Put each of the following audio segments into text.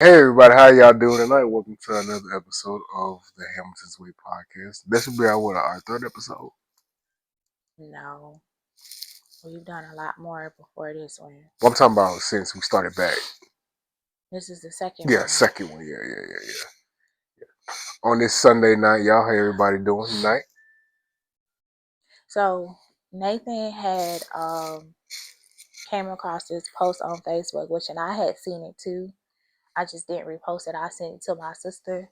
Hey everybody, how y'all doing tonight? Welcome to another episode of the Hamilton's Way podcast. This will be our third episode. No, we've done a lot more before this one. Well, I'm talking about since we started back. This is the second Yeah, one. second one. Yeah. On this Sunday night, y'all, how everybody doing tonight? So Nathan had came across this post on Facebook, which and I had seen it too. I just didn't repost it. I sent it to my sister,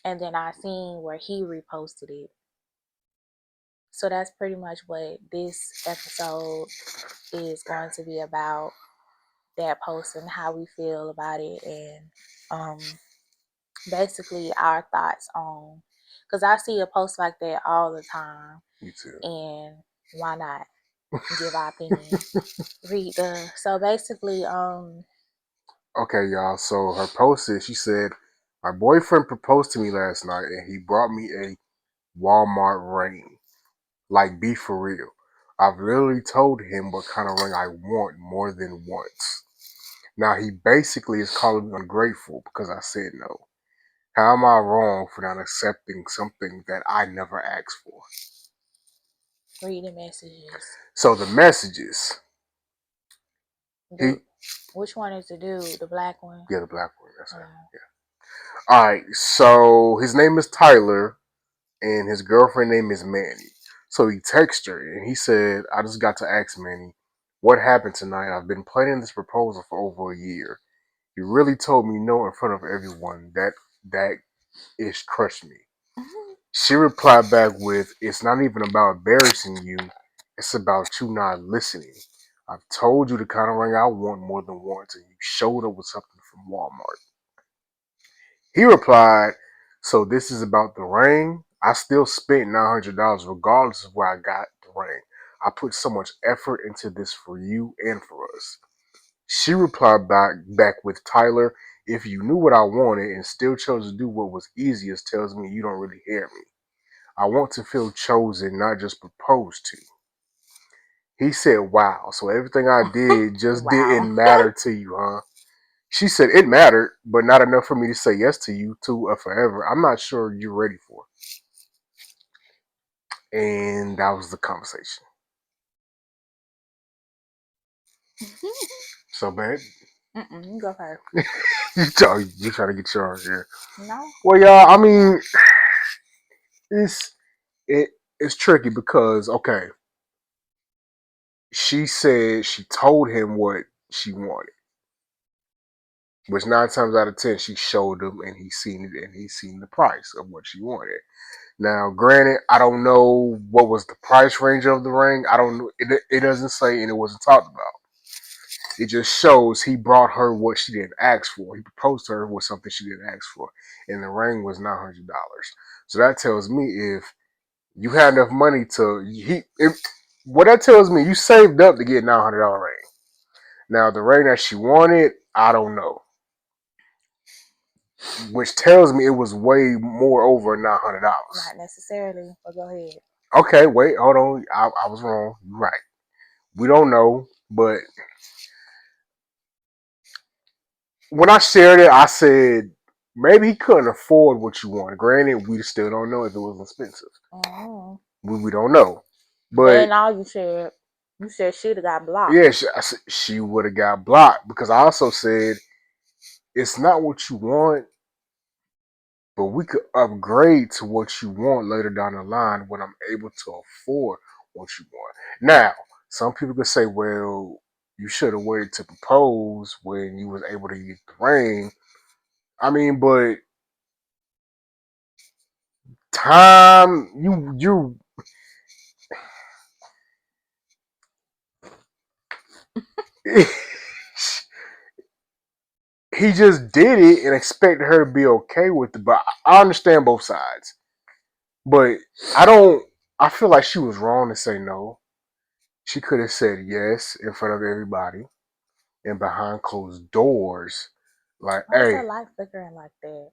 and then I seen where he reposted it. So that's pretty much what this episode is going to be about. That post and how we feel about it, and basically our thoughts on, because I see a post like that all the time. Me too. And why not give our opinion? So basically, Okay, y'all. So her post is, she said, my boyfriend proposed to me last night and he brought me a Walmart ring. Like, be for real. I've literally told him what kind of ring I want more than once. Now he basically is calling me ungrateful because I said no. How am I wrong for not accepting something that I never asked for? read the messages. So the messages. Which one is the dude? The black one? Yeah, the black one. That's right. Yeah. Alright, so his name is Tyler and his girlfriend name is Manny. So he texted her and he said, I just got to ask Manny, what happened tonight? I've been planning this proposal for over a year. He really told me no in front of everyone. That is crushed me. She replied back with, it's not even about embarrassing you, it's about you not listening. I've told you the kind of ring I want more than once, and you showed up with something from Walmart. He replied, so this is about the ring? I still spent $900 regardless of where I got the ring. I put so much effort into this for you and for us. She replied back with, Tyler, if you knew what I wanted and still chose to do what was easiest, tells me you don't really hear me. I want to feel chosen, not just proposed to. He said, wow, so everything I did just didn't matter to you, huh? She said, it mattered, but not enough for me to say yes to you to forever. I'm not sure you're ready for it. And that was the conversation. So, man. You go first. You trying to get yours here. No. Well, y'all, I mean, it's tricky because, okay, she said she told him what she wanted, which 9 times out of 10 she showed him and he's seen it and he's seen the price of what she wanted. Now, granted, I don't know what was the price range of the ring. I don't know. It doesn't say, and it wasn't talked about. It just shows he brought her what she didn't ask for. He proposed to her with something she didn't ask for, and the ring was $900. So that tells me if you had enough money what that tells me, you saved up to get a $900 ring. Now the ring that she wanted, I don't know, which tells me it was way more over $900. Not necessarily, but go ahead. Okay, wait, hold on. I was wrong. You're right. We don't know, but when I shared it, I said maybe he couldn't afford what you want. Granted, we still don't know if it was expensive. Oh. We don't know. But in all you said she'd have got blocked. Yeah, she would have got blocked because I also said it's not what you want, but we could upgrade to what you want later down the line when I'm able to afford what you want. Now, some people could say, well, you should have waited to propose when you was able to get the ring. I mean, but time you he just did it and expected her to be okay with it. But I understand both sides. But I feel like she was wrong to say no. She could have said yes in front of everybody and behind closed doors. Like, why is hey, the light flickering like that?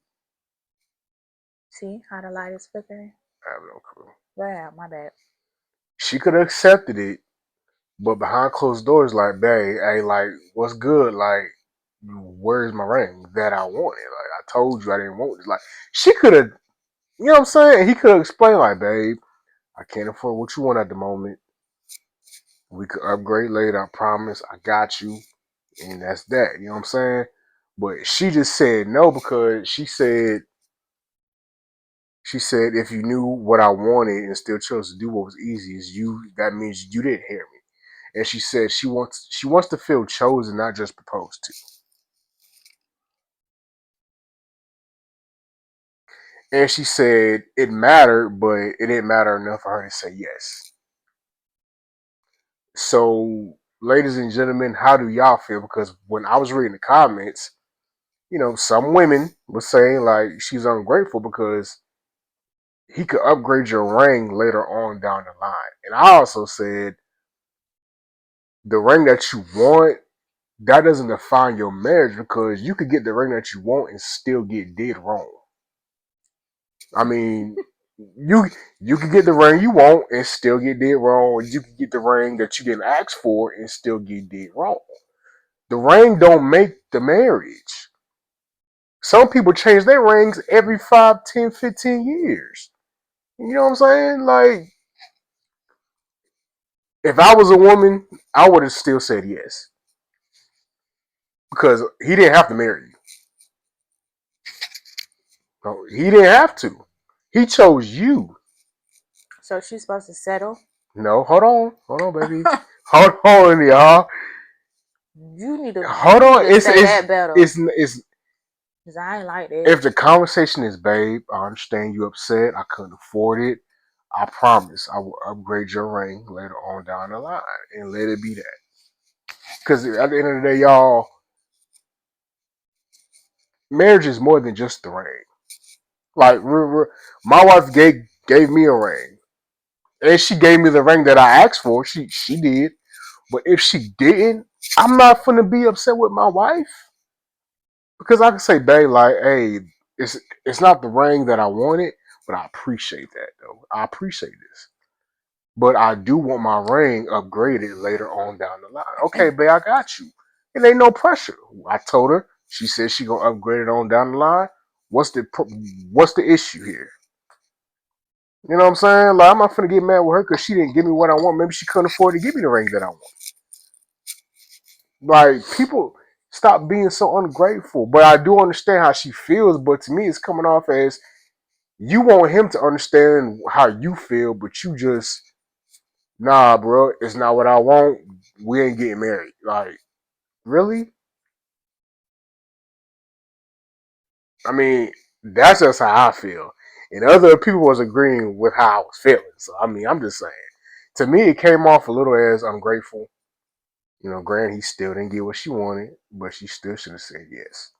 See how the light is flickering? I have no clue. Yeah, my bad. She could have accepted it, but behind closed doors, like, babe, hey, like, what's good? Like, where's my ring that I wanted? Like I told you I didn't want it. Like she could have, you know what I'm saying? He could have explained like, babe, I can't afford what you want at the moment. We could upgrade later. I promise. I got you, and that's that. You know what I'm saying? But she just said no because she said if you knew what I wanted and still chose to do what was easiest, that means you didn't hear me. And she said she wants to feel chosen, not just proposed to. And she said it mattered, but it didn't matter enough for her to say yes. So, ladies and gentlemen, how do y'all feel? Because when I was reading the comments, some women were saying like she's ungrateful because he could upgrade your ring later on down the line. And I also said the ring that you want, that doesn't define your marriage because you could get the ring that you want and still get dead wrong. I mean, you you can get the ring you want and still get dead wrong, or you can get the ring that you didn't ask for and still get dead wrong. The ring don't make the marriage. Some people change their rings every 5, 10, 15 years. You know what I'm saying? Like, if I was a woman, I would have still said yes. Because he didn't have to marry you. No, he didn't have to. He chose you. So she's supposed to settle. No, hold on. Hold on, baby. Hold on, y'all. You need to Hold you need on. to It's say it's that better. it's Cause I ain't like that. if the conversation is, babe, I understand you upset. I couldn't afford it. I promise I will upgrade your ring later on down the line and let it be that. Because at the end of the day, y'all, marriage is more than just the ring. Like my wife gave me a ring, and she gave me the ring that I asked for. She did, but if she didn't, I'm not gonna be upset with my wife because I can say, babe, like, hey, it's not the ring that I wanted, but I appreciate that though. I appreciate this. But I do want my ring upgraded later on down the line. Okay, babe, I got you. It ain't no pressure. I told her. She said she gonna upgrade it on down the line. What's the what's the issue here? You know what I'm saying? Like I'm not finna get mad with her because she didn't give me what I want. Maybe she couldn't afford to give me the ring that I want. Like people stop being so ungrateful. But I do understand how she feels. But to me, it's coming off as you want him to understand how you feel, but you just nah, bro. It's not what I want. We ain't getting married. Like really? I mean, that's just how I feel. And other people was agreeing with how I was feeling. So I mean, I'm just saying. To me, it came off a little as ungrateful. Granted, he still didn't get what she wanted, but she still should have said yes.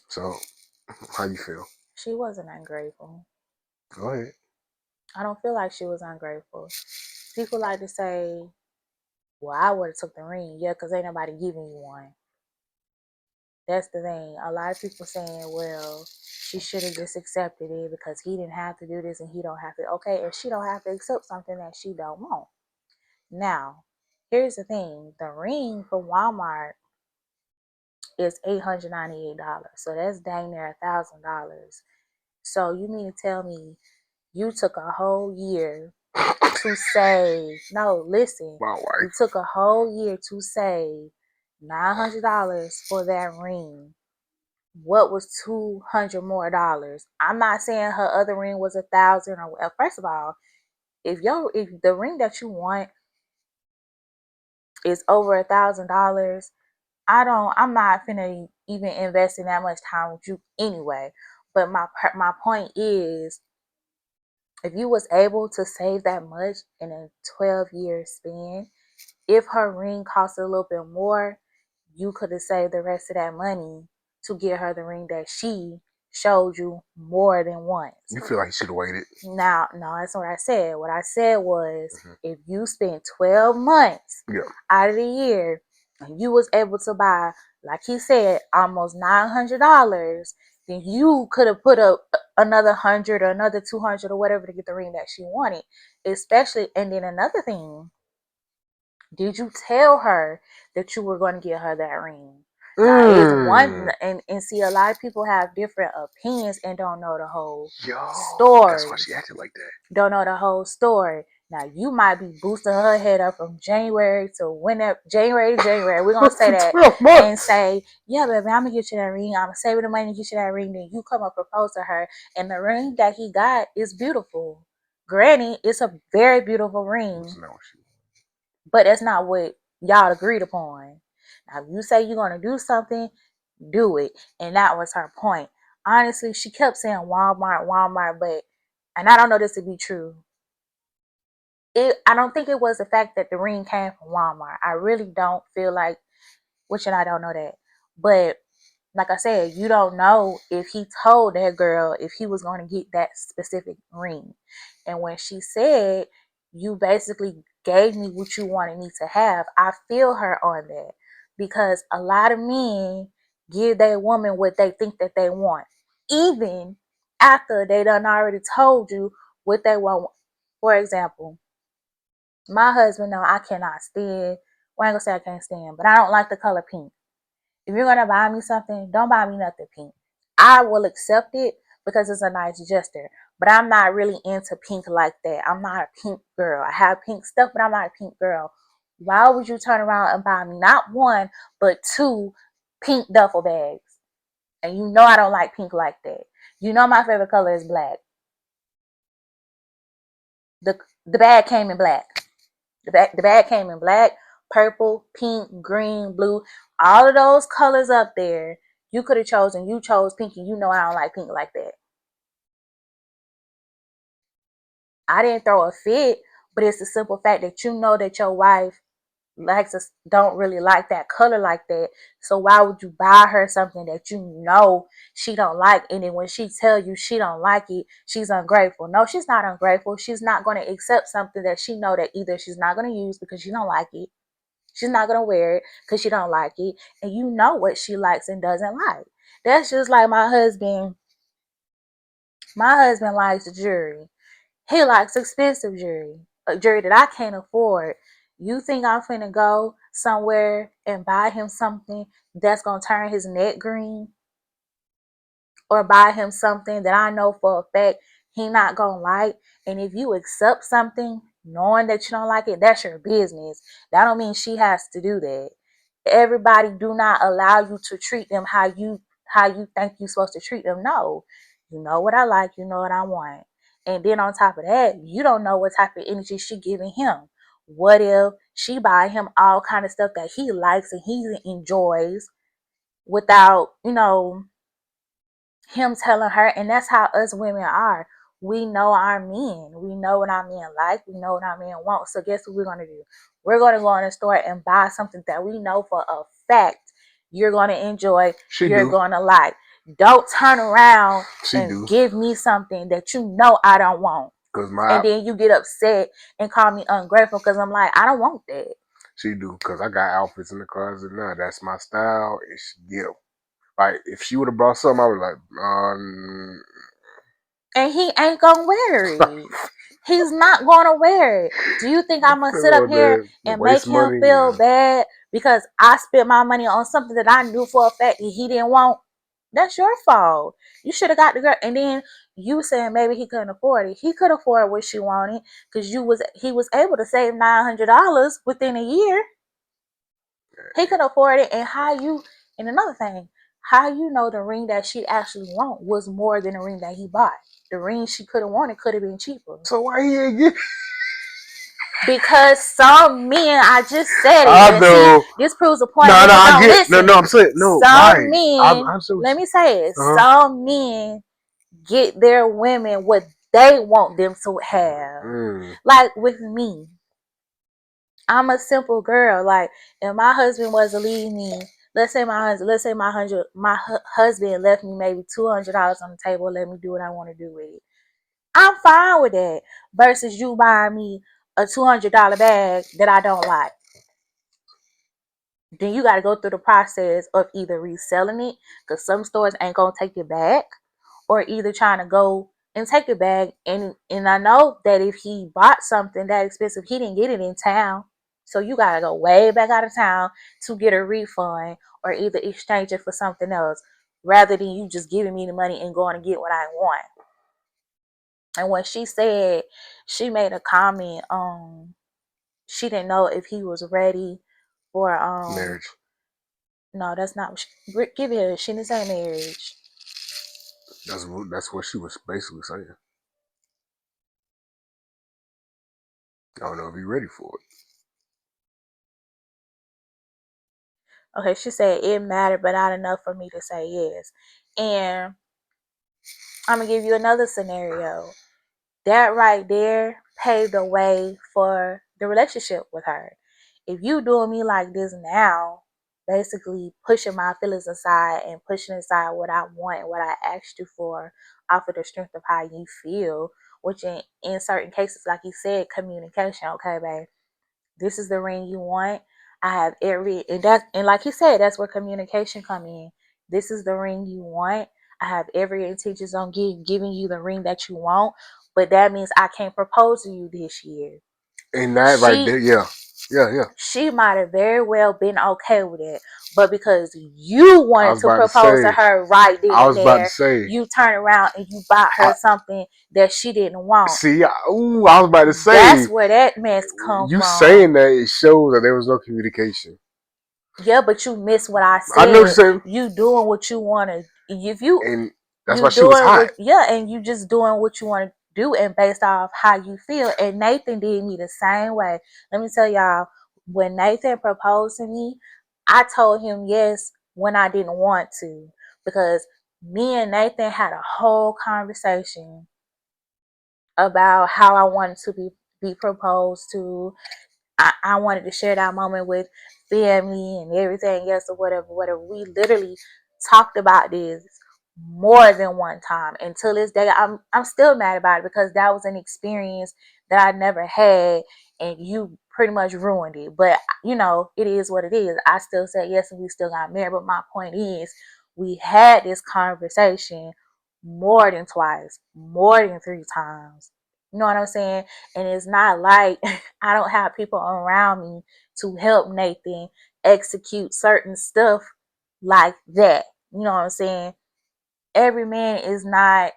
So, how you feel? She wasn't ungrateful. Go ahead. I don't feel like she was ungrateful. People like to say, "Well, I would have took the ring." Yeah, because ain't nobody giving you one. That's the thing. A lot of people saying, "Well, she should have just accepted it because he didn't have to do this and he don't have to." Okay, if she don't have to accept something that she don't want. Now, here's the thing: the ring from Walmart is $898, so that's dang near $1,000. So you mean to tell me you took a whole year to save? No, listen, My you wife. took a whole year to save $900 for that ring. What was $200 more? I'm not saying her other ring was 1,000 or whatever. First of all, if the ring that you want is over $1,000, I'm not finna even invest in that much time with you anyway. But my point is, if you was able to save that much in a 12-year span, if her ring cost a little bit more, you could have saved the rest of that money to get her the ring that she showed you more than once. You feel like you should have waited. Now, no, that's what I said. What I said was, Hmm. if you spent 12 months Yeah. out of the year and you was able to buy, like he said, almost $900, then you could have put up another 100 or another 200 or whatever to get the ring that she wanted. Especially, and then another thing, Did you tell her that you were going to get her that ring? Now, it's one, Mm. and see, a lot of people have different opinions and don't know the whole Yo, that's why story. she acted like that. Don't know the whole story. Now, you might be boosting her head up from January to whenever, January to January. We're going to say For that 12 and months. say, yeah, baby, I'm going to get you that ring. I'm going to save the money to get you that ring. Then you come and propose to her. And the ring that he got is beautiful. Granny, it's a very beautiful ring, That's not what she but that's not what y'all agreed upon. Now, if you say you're going to do something, do it. And that was her point. Honestly, she kept saying Walmart, Walmart, but, and I don't know this to be true. I don't think it was the fact that the ring came from Walmart. I really don't feel like, which and I don't know that. But like I said, you don't know if he told that girl if he was going to get that specific ring. And when she said, you basically gave me what you wanted me to have, I feel her on that. Because a lot of men give their woman what they think that they want. Even after they done already told you what they want. For example, my husband, no, I cannot stand. Well, I ain't gonna say I can't stand, but I don't like the color pink. If you're gonna buy me something, don't buy me nothing pink. I will accept it because it's a nice gesture, but I'm not really into pink like that. I'm not a pink girl. I have pink stuff, but I'm not a pink girl. Why would you turn around and buy me not one, but two pink duffel bags? And you know I don't like pink like that. You know my favorite color is black. The bag came in black. The bag came in black, purple, pink, green, blue, all of those colors up there. You could have chosen. You chose pink, and you know I don't like pink like that. I didn't throw a fit, but it's the simple fact that you know that your wife likes us don't really like that color like that. So why would you buy her something that you know she don't like? And then when she tell you she don't like it, she's ungrateful. No, she's not ungrateful. She's not going to accept something that she know that either she's not going to use because she don't like it. She's not gonna wear it because she don't like it, and you know what she likes and doesn't like. That's just like my husband. My husband likes jewelry. He likes expensive jewelry, a jewelry that I can't afford. You think I'm finna go somewhere and buy him something that's gonna turn his neck green? Or buy him something that I know for a fact he not gonna like. And if you accept something knowing that you don't like it, that's your business. That don't mean she has to do that. Everybody do not allow you to treat them how you think you're supposed to treat them. No. You know what I like, you know what I want. And then on top of that, you don't know what type of energy she giving him. What if she buy him all kind of stuff that he likes and he enjoys without, him telling her, and that's how us women are. We know our men. We know what our men like. We know what our men want. So guess what we're gonna do? We're gonna go in the store and buy something that we know for a fact you're gonna enjoy, She you're do. gonna like. Don't turn around She and do. give me something that you know I don't want. Cause my And then you get upset and call me ungrateful because I'm like, I don't want that. she do. Cause I got outfits in the closet now. That's my style. It's yeah. Like if she would have brought something, I was like, And he ain't gonna wear it. He's not gonna wear it. Do you think I'm gonna sit up on here the and make waste him money. feel Yeah. bad because I spent my money on something that I knew for a fact that he didn't want? That's your fault. You should have got the girl. And then you saying maybe he couldn't afford it. He could afford what she wanted because he was able to save $900 within a year. He could afford it. And another thing, how you know the ring that she actually want was more than the ring that he bought? The ring she could have wanted could have been cheaper. So why he ain't get? Because some men, I just said it, I and see, know. this proves a point. No, no, Niggas I don't get. No, listen. no, I'm saying no. Some Right. men, I'm so. let me say it, Uh huh. some men get their women what they want them to have. Mm. Like with me, I'm a simple girl. Like if my husband was to leave me, let's say my husband left me maybe $200 on the table, let me do what I want to do with it. I'm fine with that. Versus you buying me a $200 bag that I don't like. Then you got to go through the process of either reselling it, because some stores ain't gonna take it back, or either trying to go and take it back. And I know that if he bought something that expensive, he didn't get it in town. So you gotta go way back out of town to get a refund or either exchange it for something else rather than you just giving me the money and going to get what I want. And when she said, she made a comment, she didn't know if he was ready for Marriage. no, that's not what give it. She didn't say marriage. That's what she was basically saying. I don't know if you're ready for it. Okay, she said it mattered, but not enough for me to say yes. And I'm gonna give you another scenario. That right there paved the way for the relationship with her. If you doing me like this now, basically pushing my feelings aside and pushing aside what I want and what I asked you for off of the strength of how you feel, which in certain cases, like you said, communication, okay, babe, this is the ring you want. I have every and like he said, that's where communication come in. This is the ring you want. I have every intentions on giving you the ring that you want, but that means I can't propose to you this year. And that right She there, yeah, yeah, yeah. she might have very well been okay with it, but because you I wanted was to about to propose to say. her right then I and was about to there, say. you turn around and you bought I her something that she didn't want. see. Ooh, I was about to say. That's where that mess come You from. saying that it shows that there was no communication. Yeah, but you miss what I I know what you're said. saying, You doing what you want to. If you and that's you why she was doing hot. what, yeah, and you just doing what you want to do, and based off how you feel. And Nathan did me the same way. Let me tell y'all, when Nathan proposed to me, I told him yes when I didn't want to, because me and Nathan had a whole conversation about how I wanted to be proposed to. I wanted to share that moment with family and everything else or whatever, whatever. We literally talked about this more than one time. Until this day, I'm still mad about it because that was an experience that I never had and you pretty much ruined it. But you know, it is what it is. I still said yes and we still got married. But my point is we had this conversation more than twice, more than 3 times. You know what I'm saying? And it's not like I don't have people around me to help Nathan execute certain stuff like that. You know what I'm saying? Every man is not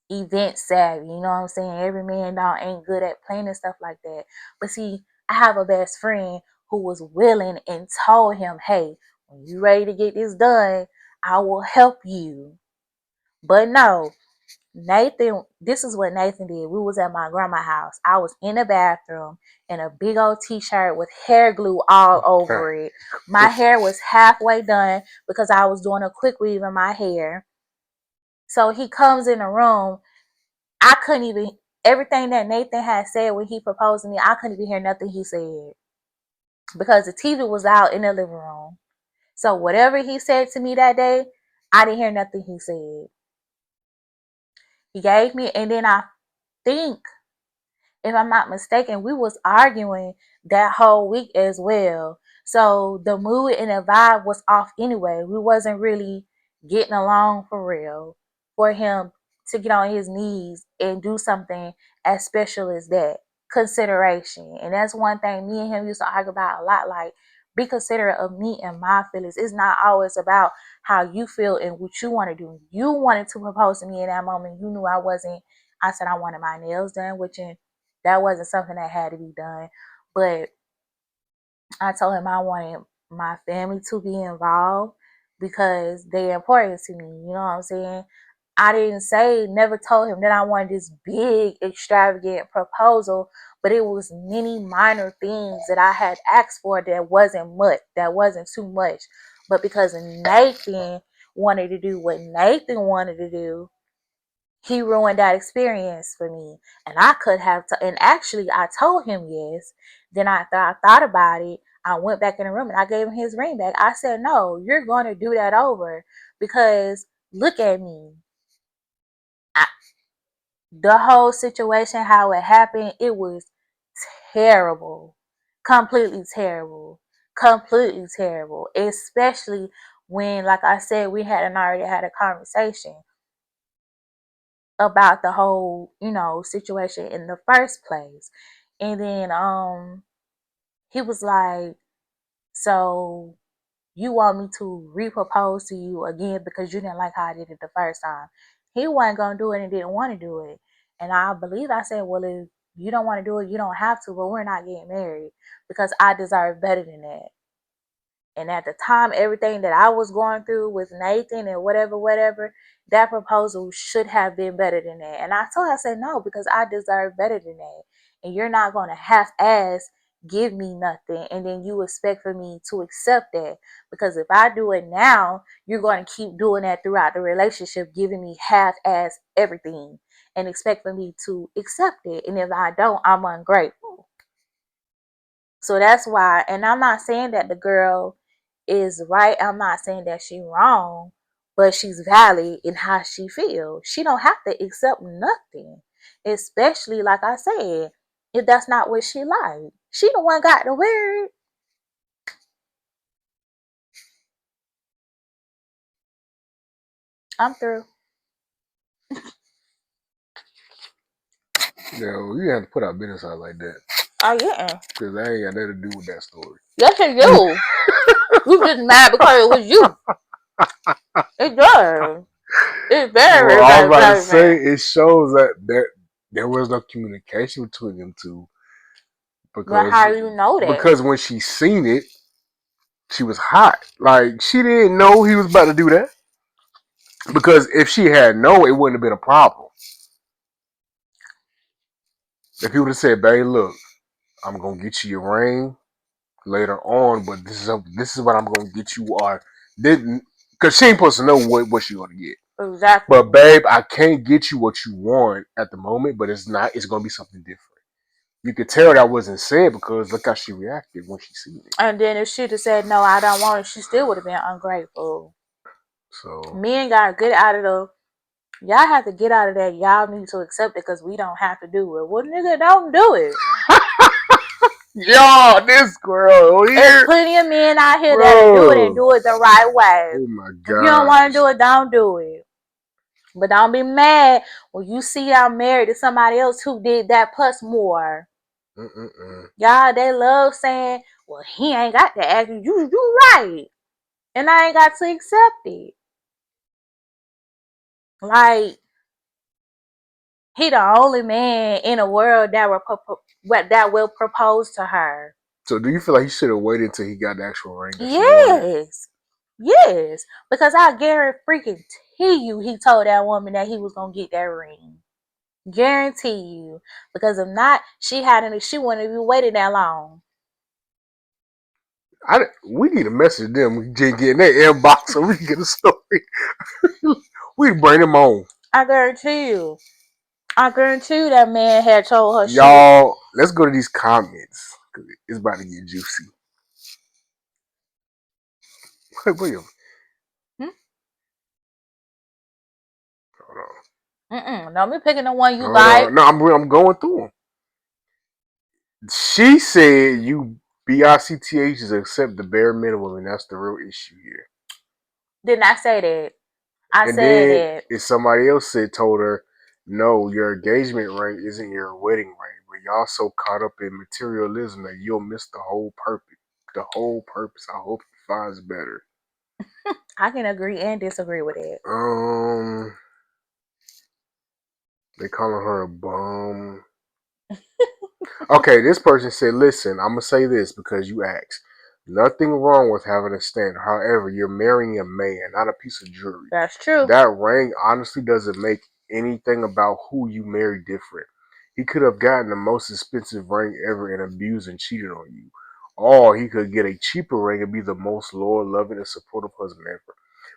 event savvy. You know what I'm saying? Every man don't ain't good at planning stuff like that. But see, I have a best friend who was willing and told him, hey, when you ready to get this done, I will help you. But no, Nathan, this is what Nathan did. We was at my grandma's house. I was in the bathroom in a big old t-shirt with hair glue all over it. My hair was halfway done because I was doing a quick weave in my hair. So he comes in the room. I couldn't even, everything that Nathan had said when he proposed to me, I couldn't even hear nothing he said because the TV was out in the living room. So whatever he said to me that day, I didn't hear nothing he said. He gave me, and then I think, if I'm not mistaken, we was arguing that whole week as well. So the mood and the vibe was off anyway. We wasn't really getting along for real. For him to get on his knees and do something as special as that. Consideration. And that's one thing me and him used to argue about a lot. Like, be considerate of me and my feelings. It's not always about how you feel and what you want to do. You wanted to propose to me in that moment. You knew I wasn't. I said I wanted my nails done, which in that wasn't something that had to be done. But I told him I wanted my family to be involved because they're important to me. You know what I'm saying? I didn't say, never told him that I wanted this big, extravagant proposal, but it was many minor things that I had asked for that wasn't much, that wasn't too much. But because Nathan wanted to do what Nathan wanted to do, he ruined that experience for me. And I could have, and actually, I told him yes. Then I thought about it. I went back in the room and I gave him his ring back. I said, no, you're going to do that over because look at me. I, the whole situation, how it happened, it was terrible. Completely terrible. Completely terrible. Especially when, like I said, we hadn't already had a conversation about the whole, situation in the first place. And then He was like, so you want me to repropose to you again because you didn't like how I did it the first time. He wasn't gonna do it and didn't want to do it. And I believe I said, well, if you don't want to do it, you don't have to, but we're not getting married because I deserve better than that. And at the time, everything that I was going through with Nathan and whatever, that proposal should have been better than that. And I told her, I said, no, because I deserve better than that. And you're not going to half ass give me nothing and then you expect for me to accept that. Because if I do it now, you're going to keep doing that throughout the relationship, giving me half ass everything and expect for me to accept it. And if I don't, I'm ungrateful. So that's why, and I'm not saying that the girl is right. I'm not saying that she's wrong, but she's valid in how she feels. She don't have to accept nothing, especially like I said, if that's not what she like. She the one got to wear it. I'm through. You have to put our business out like that. Oh yeah. Because that ain't got nothing to do with that story. Yes, it do. You just mad because it was you. It does. It's Well, very, I was very, about to very say bad. it shows that there was no communication between them two But because how do you know that? when she seen it, she was hot. Like she didn't know he was about to do that. Because if she had known, it wouldn't have been a problem. If he would have said, "Babe, look, I'm gonna get you your ring later on, but this is what I'm gonna get you," or didn't, because she ain't supposed to know what she gonna get. Exactly. But babe, I can't get you what you want at the moment, but it's not. It's gonna be something different. You could tell that wasn't said because look how she reacted when she seen it. And then if she'd have said no, I don't want it, she still would have been ungrateful. So Men gotta get out of the. Y'all have to get out of that. Y'all need to accept it because we don't have to do it. Well, nigga, don't do it. yo, this girl There's here, plenty of men out here that'll do it and bro. do it the right way. Oh my If you don't want to gosh. do it, don't do it. But don't be mad when you see I'm married to somebody else who did that plus more. Mm-mm-mm. Y'all, they love saying, well, he ain't got to ask you. You right. And I ain't got to accept it. Like, he the only man in the world that will propose to her. So do you feel like he should have waited until he got the actual ring that she wanted? Yes. Yes. Because I guarantee you he told that woman that he was gonna get that ring. Guarantee you. Because if not, she wouldn't be waiting that long. We need to message them. We just get in their inbox so we can get a story. We bring them on. I guarantee you. I guarantee you that man had told her she was. Y'all, let's go to these comments. It's about to get juicy. Wait, Hmm? hold on. Don't be picking the one you Hold on. like. No, I'm going through them. She said you BICTH is accept the bare minimum, and that's the real issue here. Didn't I say that? I And said then that. if somebody else told her, no, your engagement ring isn't your wedding ring, but y'all so caught up in materialism that you'll miss the whole purpose. The whole purpose. I hope he finds better. I can agree and disagree with it. They calling her a bum. Okay, this person said, listen, I'm gonna say this because you asked. Nothing wrong with having a stand. However, you're marrying a man, not a piece of jewelry. That's true. That ring honestly doesn't make anything about who you marry different. He could have gotten the most expensive ring ever and abused and cheated on you. Or he could get a cheaper ring and be the most loyal, loving, and supportive husband ever.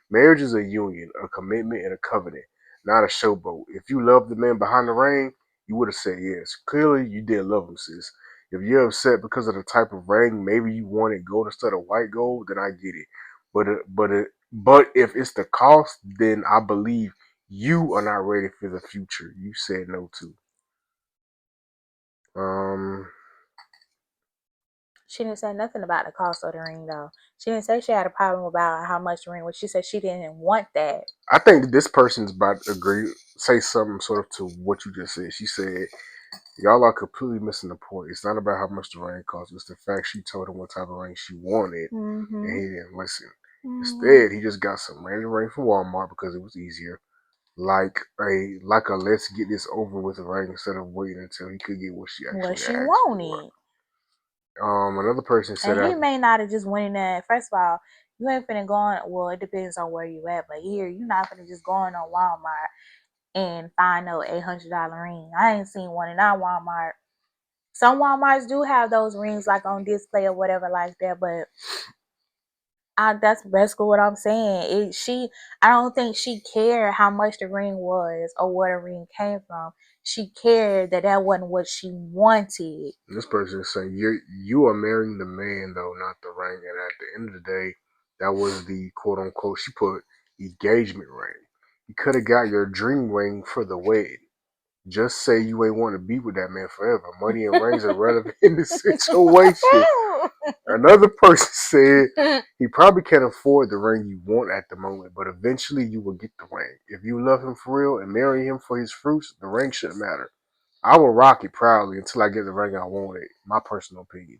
Marriage is a union, a commitment, and a covenant, not a showboat. If you love the man behind the ring, you would have said yes. Clearly, you did love him, sis. If you're upset because of the type of ring, maybe you wanted gold instead of white gold, then I get it. But if it's the cost, then I believe you are not ready for the future. You said no to. Um, She didn't say nothing about the cost of the ring though. She didn't say she had a problem about how much the ring was. She said she didn't want that. I think this person's about to agree, say something sort of to what you just said. She said Y'all are completely missing the point. It's not about how much the ring costs. It's the fact she told him what type of ring she wanted, and Mhm. he didn't listen. Mhm. Instead, he just got some random ring from Walmart because it was easier. Like a let's get this over with ring instead of waiting until he could get what she What actually she asked for. wanted. Another person said, And he may not have just went in there. First of all, you ain't finna go on. Well, it depends on where you at, but here you not finna just go on Walmart and find no $800 ring. I ain't seen one in our Walmart. Some Walmarts do have those rings like on display or whatever like that, but that's basically what I'm saying. I don't think she cared how much the ring was or where the ring came from. She cared that that wasn't what she wanted. this person is saying you are marrying the man though, not the ring. And at the end of the day, that was the quote unquote she put engagement ring. You could have got your dream ring for the wedding. Just say you ain't want to be with that man forever. Money and rings are relevant in this situation. Another person said he probably can't afford the ring you want at the moment, but eventually you will get the ring. If you love him for real and marry him for his fruits, the ring shouldn't matter. I will rock it proudly until I get the ring I wanted. My personal opinion.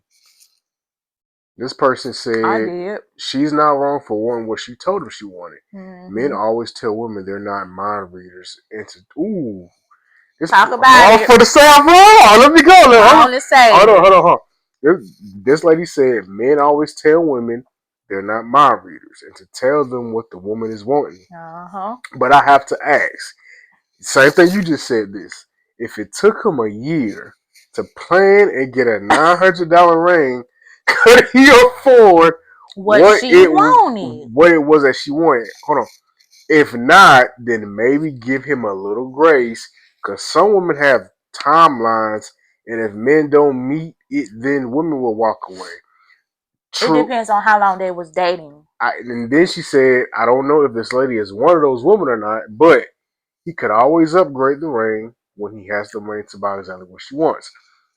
This person I said did. she's not wrong for wanting what she told him she wanted. Men Hmm. always tell women they're not mind readers. And to ooh, this Talk about all it. for the same. Let me go. Go Hold on, on and say hold on, it. hold on. Hold on. This lady said men always tell women they're not mind readers, and to tell them what the woman is wanting. Uh huh. But I have to ask, same thing you just said. This if it took him a year to plan and get a $900 ring, could he afford What she wanted. what it was that she wanted? Hold on. If not, then maybe give him a little grace, because some women have timelines, and if men don't meet it, then women will walk away. It True. depends on how long they was dating. And then she said, I don't know if this lady is one of those women or not, but he could always upgrade the ring when he has the money to buy exactly what she wants.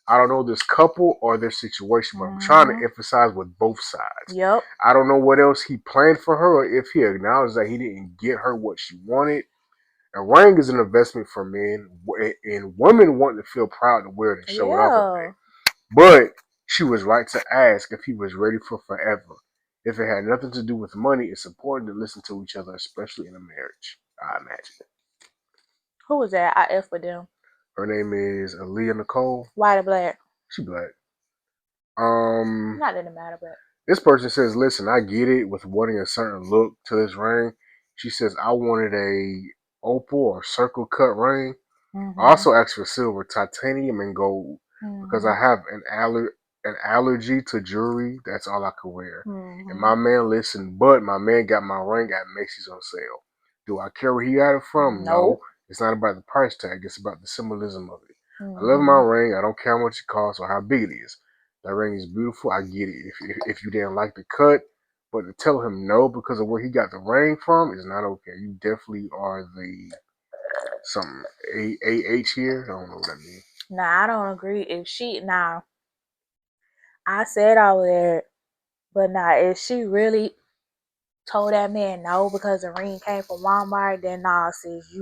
I don't know this couple or their situation, but I'm trying to Hmm. emphasize with both sides. Yep. I don't know what else he planned for her or if he acknowledged that he didn't get her what she wanted. A ring is an investment for men, and women want to feel proud to wear it and show it off every Yeah. day. But she was right to ask if he was ready for forever. If it had nothing to do with money, it's important to listen to each other, especially in a marriage. I imagine. Who was that? I F for them. Her name is Aaliyah Nicole. White or black? She black. Um, Not that it matter, but. this person says, "Listen, I get it with wanting a certain look to this ring." She says, "I wanted a opal or circle cut ring. I Mhm. also asked for silver, titanium, and gold because I Mhm. have an allergy to jewelry. That's all I could wear." And Mhm. my man listened, but my man got my ring at Macy's on sale. Do I care where he got it from? No. Nope. It's not about the price tag. It's about the symbolism of it. I love my Mhm. ring. I don't care how much it costs or how big it is. That ring is beautiful. I get it. If you didn't like the cut, but to tell him no because of where he got the ring from is not okay. You definitely are the something AH here. I don't know what that means. Nah, I don't agree. If she I said all of that, but if she really told that man no because the ring came from Walmart, then sis,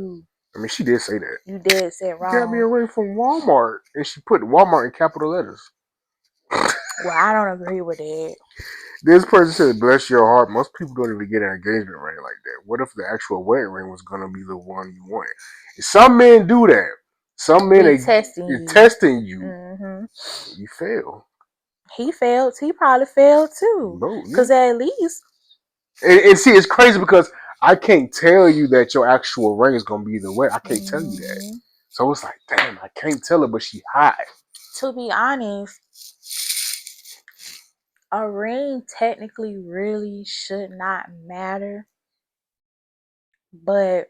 I mean, she did say that. you dead set You got me a wrong. ring from Walmart, and she put Walmart in capital letters. Well, I don't agree with it. This person said, "Bless your heart." Most people don't even get an engagement ring like that. What if the actual wedding ring was gonna be the one you wanted? Some men do that. Some men Be testing are you. testing you. Hmm. You fail, He failed. He probably failed too. bro. Yeah. Cause at least. And see, it's crazy because I can't tell you that your actual ring is gonna be the way. I can't tell you that. Hmm. So it's like, damn, I can't tell her, but she hot. To be honest, a ring technically really should not matter. But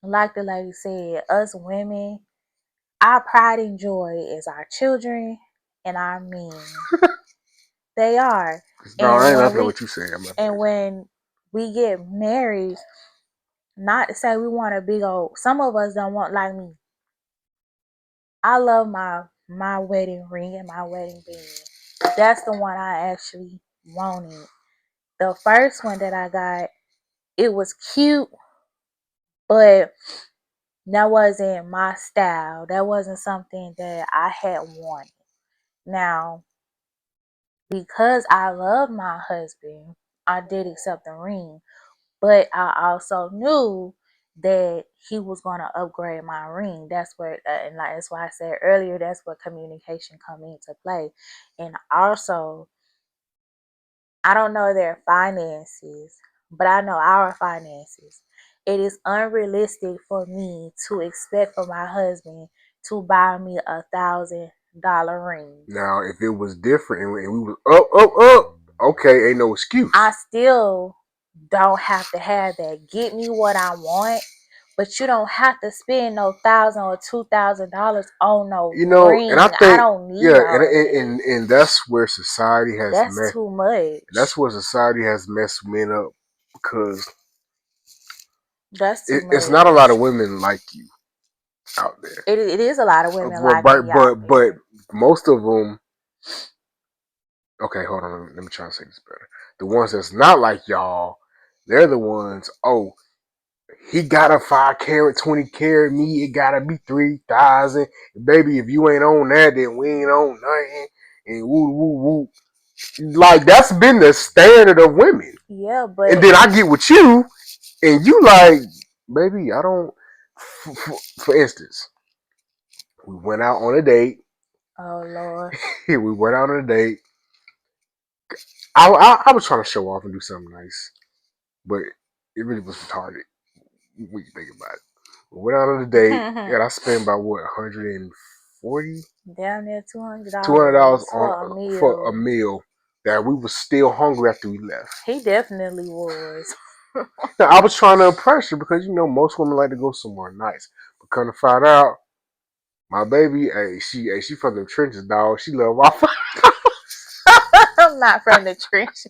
like the lady said, us women, our pride and joy is our children and our men. They are. No, I And ain't when laughing at we what you saying. I'm laughing at and what you when we get married, not to say we want a big old, some of us don't want like me. I love my wedding ring and my wedding band. That's the one I actually wanted. The first one that I got, it was cute, but That wasn't my style. That wasn't something that I had wanted. Now, because I love my husband, I did accept the ring, but I also knew that he was going to upgrade my ring. That's where, and like that's why I said earlier, that's where communication come into play. And also, I don't know their finances, but I know our finances. It is unrealistic for me to expect for my husband to buy me $1,000 ring. Now, if it was different and we was up, okay, ain't no excuse. I still don't have to have that. Get me what I want, but you don't have to spend no $1,000 or $2,000 on no And I ring. I think, don't need yeah, all of that. and that's where society has That's met. too much. That's where society has messed men up because That's too it's not a lot of much. women like you out there. It is a lot of women Well, like me out but there. most of them. Okay, hold on. Let me try to say this better. The ones that's not like y'all, they're the ones. Oh, he got a 5 carat, 20 carat. Me, it gotta be 3,000. Baby, if you ain't on that, then we ain't on nothing. And woo woo woo. Like that's been the standard of women. Yeah, And but then I get with you, and you like, baby, I don't. For instance, we went out on a date. oh Lord. We went out on a date. I was trying to show off and do something nice, but it really was retarded when you think about it. We went out on a date, and I spent about what 140, Damn near $200 $200 on for a for a meal. meal that we was still hungry after we left. He definitely was. Now, I was trying to impress her because most women like to go somewhere nice, but come to find out, my baby, she from the trenches, dog. She love Waffle. I'm not from the trenches.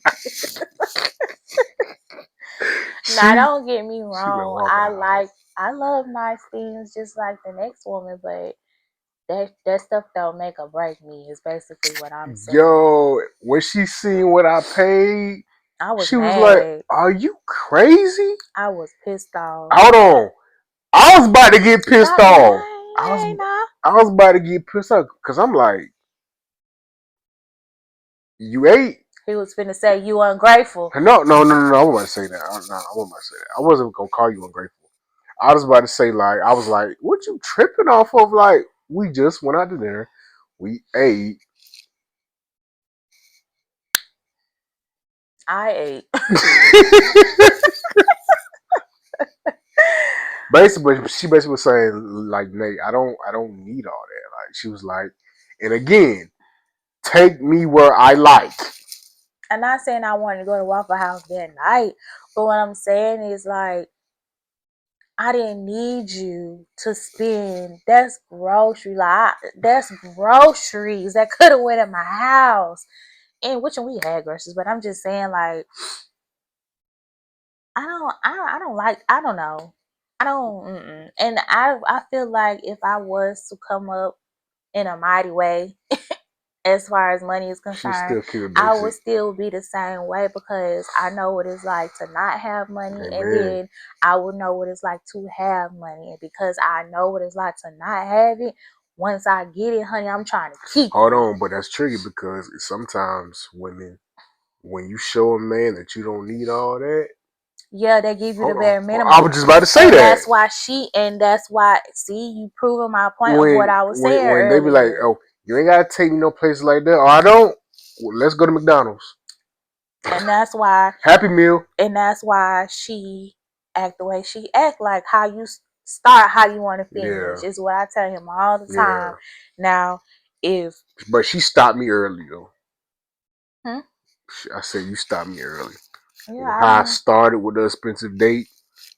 Now, she don't get me she love wrong. Waffle House. I love nice things just like the next woman, but that stuff don't make or break me. Is basically what I'm saying. Yo, when she seen what I paid, I was she was like, mad. "Are you crazy?" I was pissed off. Hold on, I was about to get pissed Stop off. lying. I was I ain't not. I was about to get pissed off because I'm like, you ate? He was finna say you ungrateful. No. I wasn't about to say that. No, I wasn't about to say that. I wasn't gonna call you ungrateful. I was about to say like, I was like, what you tripping off of? Like, we just went out to dinner, we ate. I ate. Basically, she basically was saying like, Nate, I don't need all that. Like, she was like, and again, take me where I like. I'm not saying I wanted to go to Waffle House that night, but what I'm saying is like I didn't need you to spend. That's grocery. Like that's groceries that could have went at my house. And which one we had groceries, but I'm just saying like I don't like. I don't know. I don't. And I feel like if I was to come up in a mighty way, as far as money is She concerned, still keep it I would basic. still be the same way because I know what it's like to not have money, and Amen. then I would know what it's like to have money. And because I know what it's like to not have it, once I get it, honey, I'm trying to keep Hold it. on, but that's tricky because sometimes women, when you show a man that you don't need all that, Yeah, they give you the hold on. bare I minimum. was just about to say And that. that's why, see, you proving my point of what When I was saying when they be like, earlier. oh, you ain't gotta take me no place like that. Oh, I don't. Well, let's go to McDonald's. And that's why Happy Meal. and that's why she act the way she act. Like how you start, how you want to Yeah, finish is what I tell him all the time. yeah. Now, if But she stopped me early though. hmm, I said you stopped me early. yeah, Well, I how I don't started with the expensive date,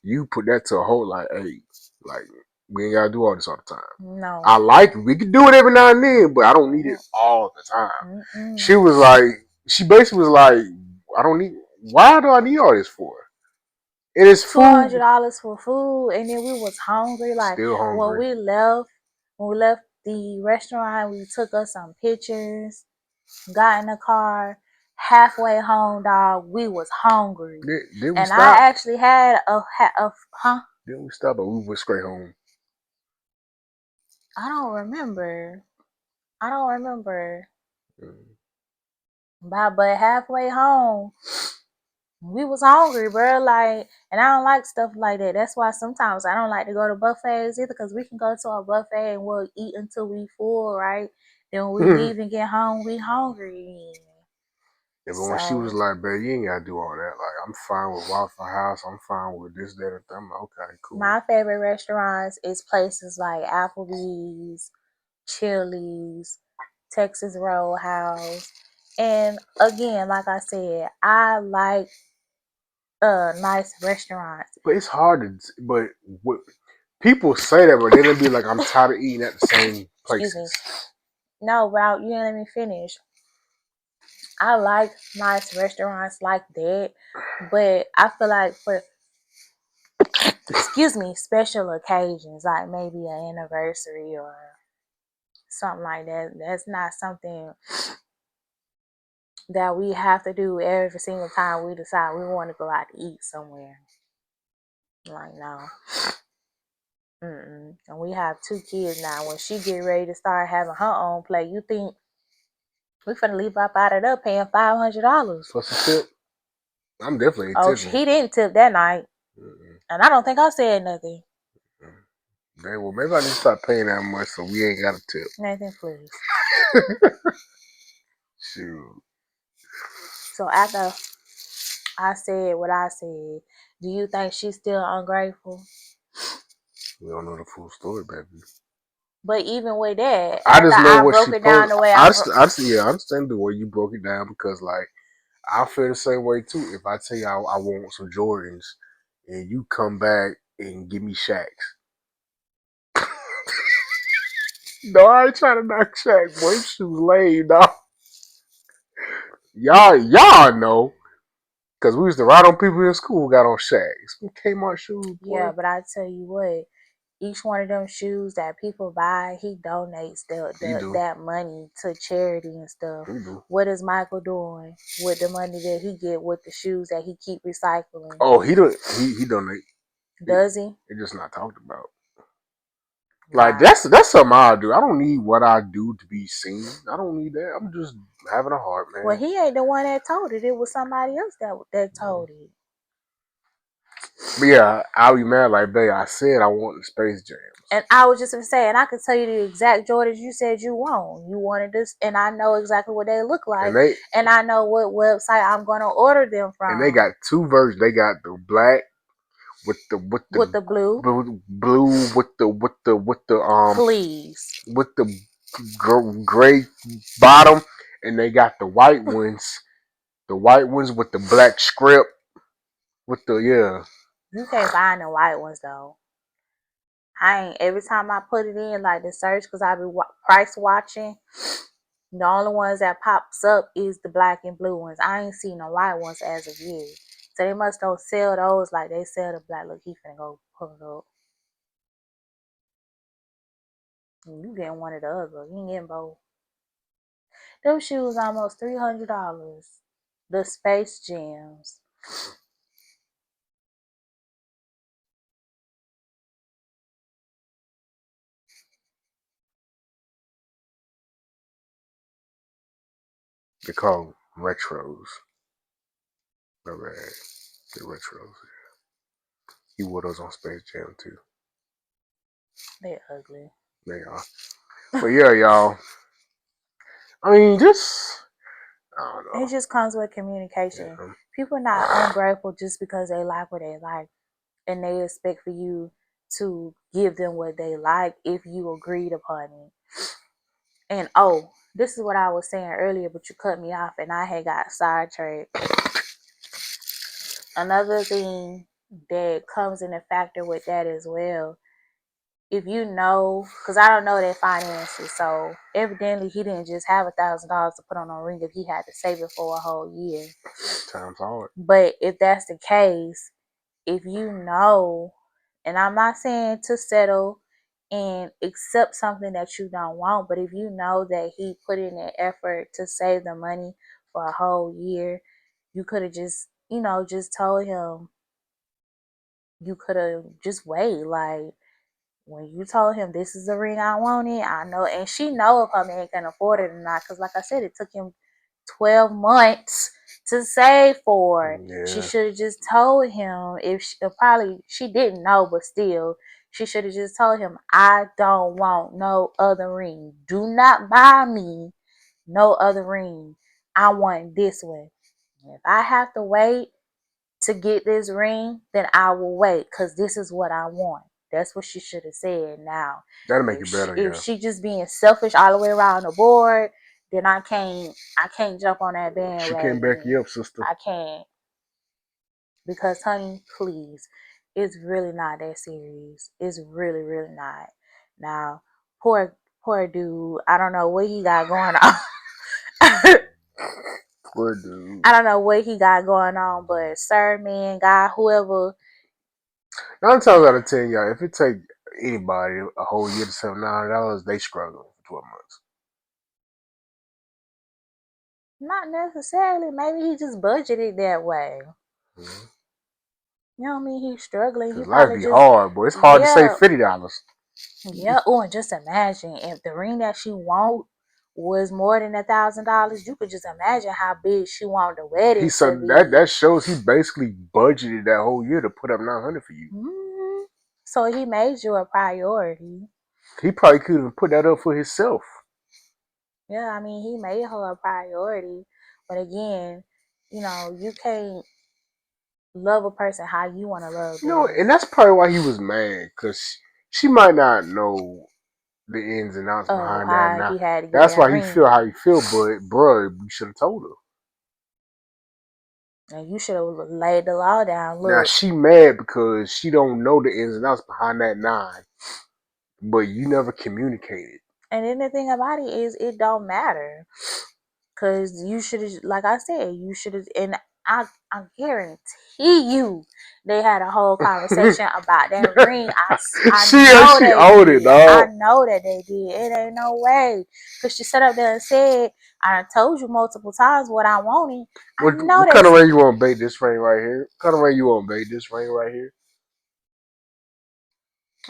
you put that to a whole like, hey, like we ain't gotta do all this all the time. know. I like it. We can do it every now and then, but I don't need it all the time. She Mm-mm. was like, she basically was like, I don't need. Why do I need all this for? It is two hundred food. dollars for food, and then we was hungry. Like Still when hungry. we left, when we left the restaurant, we took us some pictures, got in the car. Halfway home, dog, we was hungry, Did we and I stop? actually had a huh. Didn't we stop? But we went straight home. I don't remember. I don't remember. Mm. But halfway home, we was hungry, bro. Like, and I don't like stuff like that. That's why sometimes I don't like to go to buffets either, because we can go to a buffet and we'll eat until we full, right? Then when we Yeah, leave and get home, we hungry. but when she was So like, "Babe, you ain't gotta do all that. Like, I'm fine with Waffle House. I'm fine with this, that, and that." I'm like, okay, cool. my favorite restaurants is places like Applebee's, Chili's, Texas Roadhouse. And again, like I said, I like nice restaurants. But it's hard to. But what people say that, but then they be like, "I'm tired of eating at the same Excuse me. places." No, Ralph, you didn't let me finish. I like nice restaurants like that, but I feel like for excuse me, special occasions like maybe an anniversary or something like that. That's not something that we have to do every single time we decide we want to go out to eat somewhere. Like no. Mm-mm. And we have 2 kids now. When she get ready to start having her own play, you think we finna leave up out of there paying $500? Plus a tip. I'm definitely Oh, tipping. he didn't tip that night, Mm-mm. and I don't think I said nothing. Okay, well, maybe I need to start paying that much so we ain't got a tip. Nathan, please. Shoot, So after I said what I said, do you think she's still ungrateful? we don't know the full story, baby. But even with that, I after just know I what she broke it down posted. the way Yeah, I understand the way you broke it down because, like, I feel the same way too. If I tell you I want some Jordans, and you come back and give me Shaqs, no, I ain't trying to knock Shaq. Boy, them shoes lame, dog. Y'all know because we used to ride on people in school who got on Shaqs. Some Kmart shoes, boy. yeah, but I tell you what, each one of them shoes that people buy, he donates He do, that money to charity and stuff. he do. What is Michael doing with the money that he get with the shoes that he keep recycling? Oh, he don't. He donate. Does he? It's just not talked about. Like Wow. that's something I do. I don't need what I do to be seen. I don't need that. I'm just having a heart, Well, man. he ain't the one that told it. It was somebody else that told it. But yeah, I'll be mad like, babe, I said I want the Space Jams. And I was just gonna say, and I could tell you the exact Jordans you said you want. You wanted this, and I know exactly what they look And like, they and I know what website I'm gonna order them and they from. got two versions. They got the black with the With the blue, blue with the please. with the gray bottom, and they got the white ones. The white ones with the black script with the yeah. You can't find the white ones though. I ain't every time I put it in like the search because I be price watching. The only ones that pops up is the black and blue ones. I ain't seen the white ones as of yet. So they must don't sell those like they sell the black. Look, he finna go pull it up. You getting one of the other. You ain't getting both. Them shoes almost $300. The Space Jams. They call retros. All right, the retros. He wore those on Space Jam too. They ugly. They are. But yeah, y'all. I mean, just I don't It know. just comes with communication. Yeah. People not ungrateful just because they like what they like, and they expect for you to give them what they like if you agreed upon it. And oh, this is what I was saying earlier, but you cut me off, and I had got sidetracked. Another thing that comes in a factor with that as well, if you know, because I don't know their finances, so evidently he didn't just have $1,000 to put on a ring if he had to save it for a whole year. Time's hard. But if that's the case, if you know, and I'm not saying to settle and accept something that you don't want, but if you know that he put in an effort to save the money for a whole year, you could have just, just told him, you could have just wait. Like, When you told him this is the ring I wanted, I know, and she know if her man can afford it or not. Because like I said, it took him 12 months to save for. She Yeah, should have just told him. If she, probably she didn't know, but still, she should have just told him, I don't want no other ring. Do not buy me no other ring. I want this one. If I have to wait to get this ring, then I will wait because this is what I want. That's what she should have said. Now, that'll make it better. if Yeah, she just being selfish all the way around the board, then I can't jump on that she can't back bandwagon. you up, sister. I can't, because honey, please, it's really not that serious. It's really really not. Now, poor dude. I don't know what he got going on. Poor dude. I don't know what he got going on, but sir, man, guy, whoever, 9 times out of 10, y'all, if it take anybody a whole year to $700, they struggling for 12 months. not necessarily. Maybe he just budgeted that way. Mm-hmm. You know what I mean? He's struggling. He Cause life probably be just, hard, boy. It's hard to save yeah, $50. yeah. Oh, and just imagine if the ring that she want was more than $1,000. You could just imagine how big she want the He wedding to said that be. that shows he basically budgeted that whole year to put up 900 for you. Mm-hmm. So he made you a priority. He probably could have put that up for himself. Yeah, I mean, he made her a priority. But again, you can't love a person how you want to love And them. that's probably why he was mad, cause she might not know the ins and outs Oh, behind that. how Now he had to get that's that why he feel how ring. he feel. But bruh, you should have told her. And you should have laid the law down. Now Look, she mad because she don't know the ins and outs behind that nine, but you never communicated. and then the thing about it is, it don't matter. Cause you should have, like I said, you should have, and I guarantee you, they had a whole conversation about that ring. I know she they owed it, did. I dog. know that they did. It ain't no way. Cause she sat up there and said, I told you multiple times what I wanted. I know What they. kind of ring you want to bait this ring right here? What kind of ring you want to bait this ring right here?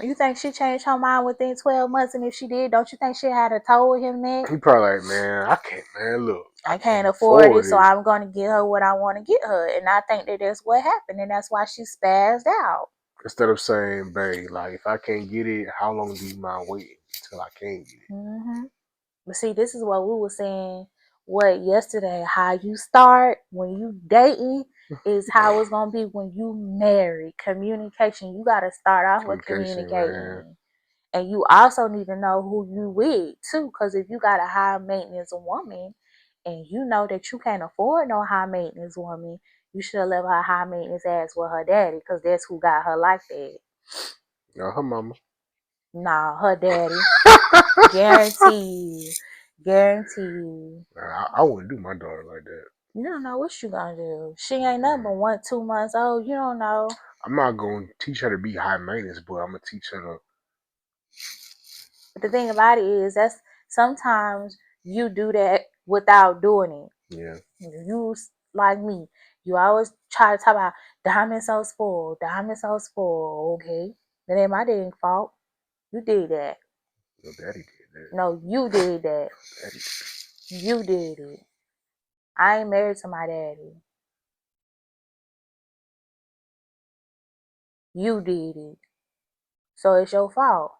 You think she changed her mind within 12 months? And if she did, don't you think she had to told him that? He probably like, man, I can't, man. Look, I I can't can't afford afford it, so it. I'm going to get her what I want to get her. And I think that that's what happened. And that's why she spazzed out. Instead of saying, babe, like if I can't get it, how long do you mind waiting until I can get it? hmm But see, this is what we were saying yesterday. How you start when you dating is how it's going to be when you marry. Communication. You got to start off with Communication, man. communicating. And you also need to know who you with too, because if you got a high maintenance woman and you know that you can't afford no high maintenance woman, you should have left her high maintenance ass with her daddy, because that's who got her like that. Her mama. Nah, her daddy. Guarantee you. Guarantee you. I wouldn't do my daughter like that. You don't know what you gonna do. She ain't nothing but 1, 2 months old. You don't know. I'm not going to teach her to be high maintenance, but I'm gonna teach her to. But the thing about it is, that's sometimes you do that without doing it. Yeah. You like me. You always try to talk about Diamond so spoiled, Diamond so spoiled. Okay, that ain't my dang fault. You did that. Your daddy did that. No, you did that. Daddy. You did it. I ain't married to my daddy. You did it. So it's your fault.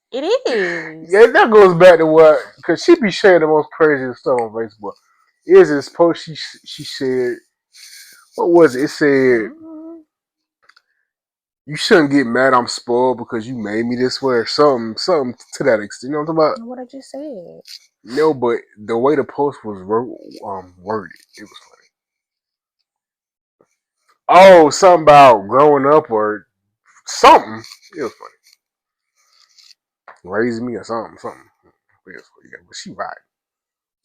It is. Yeah, that goes back to what, because she be sharing the most craziest stuff on Facebook. Is this post she shared? What was it? It said, Mm-hmm. you shouldn't get mad I'm spoiled because you made me this way or something to that extent. You know what I'm talking about? What I just said. No, but the way the post was worded, it was funny. Oh, something about growing up or something. It was funny. Raising me or something. Yeah, but she right.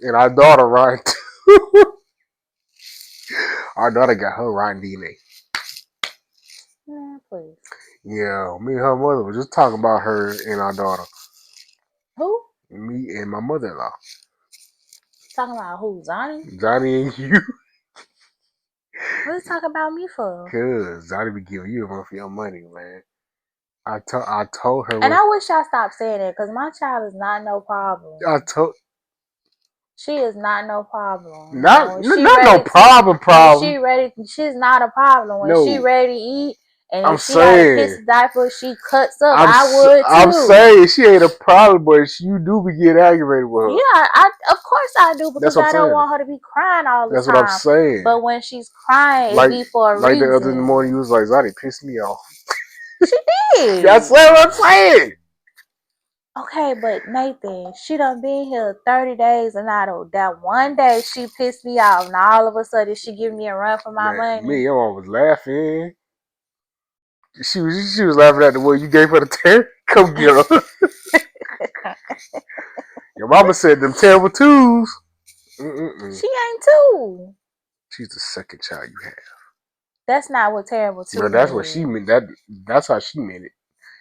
And our daughter right. Our daughter got her right DNA. Yeah, please. Yeah, me and her mother was just talking about her and our daughter. Who? Me and my mother-in-law. Talking about who? Zonnie? Johnny and you. What you talking about me for? Cause I be giving you a run for your money, man. I told her And what I wish I stopped saying it because my child is not no I problem. told. She is not no problem. Now Not when she not no ready to, problem. when Problem. she ready, she's not a problem. When she No, ready to eat, and I'm if she gotta piss saying. a diaper, she cuts up. I would I'm too. saying she ain't a problem, but you do be getting aggravated with Yeah, her. I of course I do That's because what I'm I don't saying. want her to be crying all the That's what I'm time. saying. But when she's crying, it Like be for a like the other morning, you reason. was like, "Zaddy pissed me off." She That's did. what I'm saying. Okay, but Nathan, she done been here 30 days and I don't that one day she pissed me off and all of a sudden she give me a run for my Man, me and money. your mom was laughing. She was laughing at the way you gave her the tear. Come get her. Your mama said them terrible twos. Mm-mm-mm. She ain't two. She's the second child you had. That's not what terrible No, two that's what she mean. meant. That's how she meant it.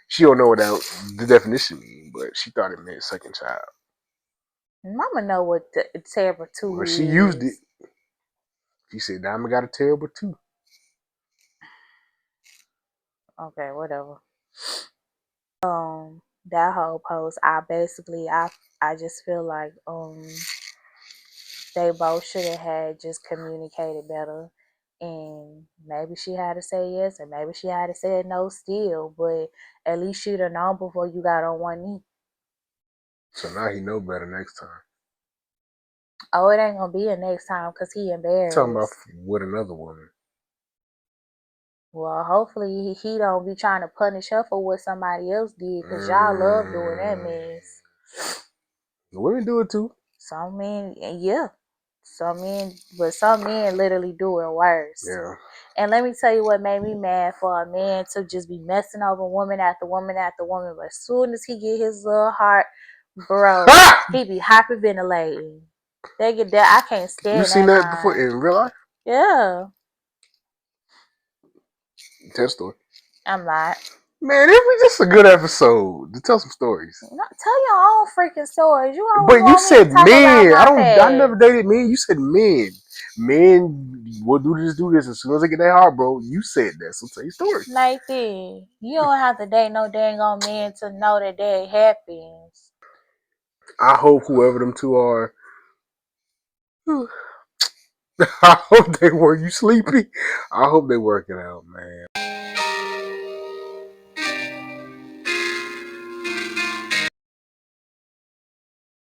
She don't know what the definition means, but she thought it meant second child. Mama know what the terrible two Well, she used it. is. She said, "Diamond got a terrible two." Okay, whatever. That whole post, I just feel like they both should have had just communicated better. And maybe she had to say yes, and maybe she had to say no still. But at least you'd have known before you got on one knee. So now he know better next time. Oh, it ain't gonna be a next time because he Talking about embarrassed. with another woman. Well, hopefully he don't be trying to punish her for what somebody else did because y'all love doing that Mm, mess. the women do it too. Some men, yeah, some men literally do it worse. Yeah. And let me tell you what made me mad for a man to just be messing over woman after woman after woman. But as soon as he get his little heart broke, Ha! he be hyperventilating. They get that. I can't You stand seen that that before kind. in real life? Yeah, Tell a story. I'm not. Man, it was just a good episode to tell some stories. Tell your own freaking stories. You always But you want me to said talk about men. my I never past. dated men. You said men. Men will do this as soon as they get their heart, bro. You said that, so tell your story. Nathan, you don't have to date no dang on man to know that that happens. I hope whoever them two are, I hope they were you sleepy. I hope they work it out, man.